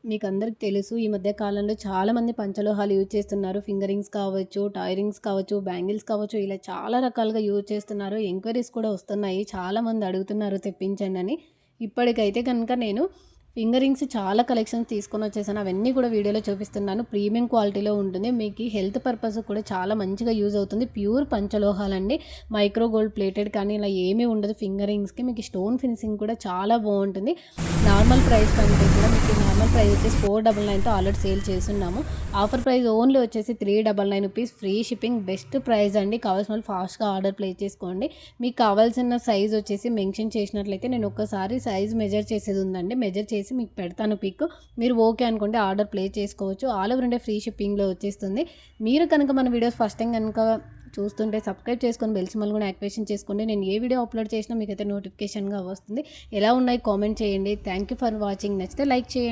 మీకందరికి తెలుసు ఈ మధ్య కాలంలో చాలామంది పంచలోహాలు యూజ్ చేస్తున్నారు. ఫింగర్ రింగ్స్ కావచ్చు, టాయ్ రింగ్స్ కావచ్చు, బ్యాంగిల్స్ కావచ్చు, ఇలా చాలా రకాలుగా యూజ్ చేస్తున్నారు. ఎంక్వైరీస్ కూడా వస్తున్నాయి. చాలామంది అడుగుతున్నారు తెప్పించండని. ఇప్పటికైతే కనుక నేను ఫింగర్ రింగ్స్ చాలా కలెక్షన్స్ తీసుకొనొచ్చేసాను. అవన్నీ కూడా వీడియోలో చూపిస్తున్నాను. ప్రీమియం క్వాలిటీలో ఉంటుంది. మీకు హెల్త్ పర్పస్ కూడా చాలా మంచిగా యూజ్ అవుతుంది. ప్యూర్ పంచలోహాలండి. మైక్రో గోల్డ్ ప్లేటెడ్ కానీ ఇలా ఏమీ ఉండదు ఫింగర్ రింగ్స్‌కి. మీకు స్టోన్ ఫినిషింగ్ కూడా చాలా బావుంటుంది. నార్మల్ ప్రైస్ కంటే కూడా మీకు నార్మల్ ప్రైస్ వచ్చేసి 499తో ఆల్రెడీ సేల్ చేసున్నాము. ఆఫర్ ప్రైస్ ఓన్లీ వచ్చేసి 399 rupees. Free shipping. Best price అండి. కావాల్సిన వాళ్ళు ఫాస్ట్‌గా ఆర్డర్ ప్లేస్ చేసుకోండి. మీకు కావాల్సిన సైజ్ వచ్చేసి మెన్షన్ చేసినట్లయితే నేను ఒక్కసారి సైజ్ మెజర్ చేసేది ఉందండి. మెజర్ చేసి మీకు పెడతాను పిక్. మీరు ఓకే అనుకుంటే ఆర్డర్ ప్లేస్ చేసుకోవచ్చు. ఆల్ ఓవర్ ఇండియా ఫ్రీ షిప్పింగ్‌లో వచ్చేస్తుంది. మీరు కనుక మన వీడియోస్ ఫస్ట్ టైం కనుక చూస్తుంటే సబ్స్క్రైబ్ చేసుకొని బెల్ సింబల్ కూడా యాక్టివేషన్ చేసుకోండి. నేను ఏ వీడియో అప్లోడ్ చేసినా మీకైతే నోటిఫికేషన్‌గా వస్తుంది. ఎలా ఉన్నాయి కామెంట్ చేయండి. Thank you for watching. నచ్చితే లైక్ చేయండి.